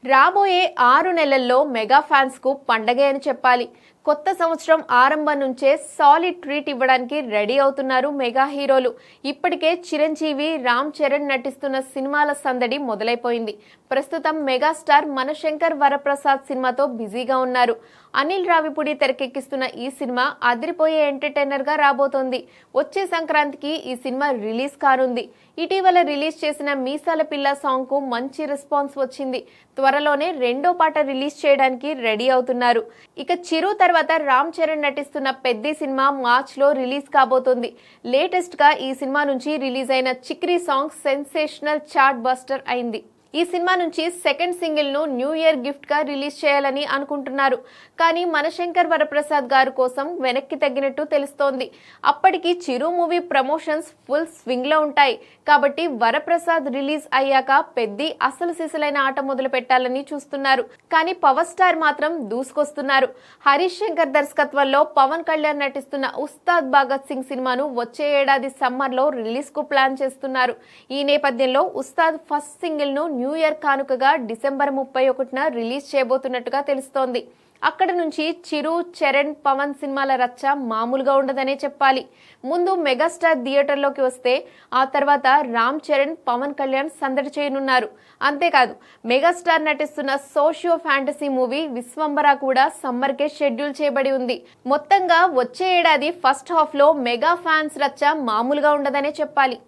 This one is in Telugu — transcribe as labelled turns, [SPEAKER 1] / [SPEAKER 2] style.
[SPEAKER 1] రాబోయే 6 నెలల్లో మెగా ఫ్యాన్స్ కు పండగే అని చెప్పాలి. కొత్త సంవత్సరం ఆరంభం నుంచే సాలిడ్ ట్రీట్ ఇవ్వడానికి రెడీ అవుతున్నారు మెగా హీరోలు. ఇప్పటికే చిరంజీవి, రామ్ చరణ్ నటిస్తున్న సినిమాల సందడి మొదలైపోయింది. ప్రస్తుతం మెగాస్టార్ మనశంకర్ వరప్రసాద్ సినిమాతో బిజీగా ఉన్నారు. అనిల్ రావిపూడి తెరకెక్కిస్తున్న ఈ సినిమా అదిరిపోయే ఎంటర్టైనర్ గా రాబోతోంది. వచ్చే సంక్రాంతికి ఈ సినిమా రిలీజ్ కానుంది. ఇటీవల రిలీజ్ చేసిన మీసాల పిల్ల సాంగ్ కు మంచి రెస్పాన్స్ వచ్చింది. త్వరలోనే రెండో పాట రిలీజ్ చేయడానికి రెడీ అవుతున్నారు. ఇక చిరు తర్వాత రామ్ చరణ్ నటిస్తున్న పెద్ది సినిమా మార్చ్ లో రిలీజ్ కాబోతోంది. లేటెస్ట్ గా ఈ సినిమా నుంచి రిలీజ్ అయిన చిక్రీ సాంగ్ సెన్సేషనల్ చార్ట్ బస్టర్ అయింది. ఈ సినిమా నుంచి సెకండ్ సింగిల్ ను న్యూ ఇయర్ గిఫ్ట్ గా రిలీజ్ చేయాలని అనుకుంటున్నారు. కానీ మనశంకర్ వరప్రసాద్ గారు కోసం వెనక్కి తగ్గినట్టు తెలుస్తోంది. అప్పటికి చిరు మూవీ ప్రమోషన్స్ ఫుల్ స్వింగ్ లో ఉంటాయి. కాబట్టి వరప్రసాద్ రిలీజ్ అయ్యాక పెద్ది అసలు సిసలైన ఆట మొదలు పెట్టాలని చూస్తున్నారు. కానీ పవర్ స్టార్ మాత్రం దూసుకొస్తున్నారు. హరీష్ శంకర్ దర్శకత్వంలో పవన్ కళ్యాణ్ నటిస్తున్న ఉస్తాద్ భగత్ సింగ్ సినిమాను వచ్చే ఏడాది సమ్మర్ లో రిలీజ్ కు ప్లాన్ చేస్తున్నారు. ఈ నేపథ్యంలో ఉస్తాద్ ఫస్ట్ సింగిల్ ను న్యూ ఇయర్ కానుకగా డిసెంబర్ 31న రిలీజ్ చేయబోతున్నట్టుగా తెలుస్తోంది. అక్కడ నుంచి చిరు, చరణ్, పవన్ సినిమాల రచ్చ మామూలుగా ఉండదనే చెప్పాలి. ముందు మెగాస్టార్ థియేటర్లోకి వస్తే ఆ తర్వాత రామ్ చరణ్, పవన్ కళ్యాణ్ సందడి చేయనున్నారు. అంతేకాదు మెగాస్టార్ నటిస్తున్న సోషియో ఫ్యాంటసీ మూవీ విశ్వంబర కూడా సమ్మర్ కే షెడ్యూల్ చేయబడి ఉంది. మొత్తంగా వచ్చే ఏడాది ఫస్ట్ హాఫ్ లో మెగా ఫ్యాన్స్ రచ్చ మామూలుగా ఉండదనే చెప్పాలి.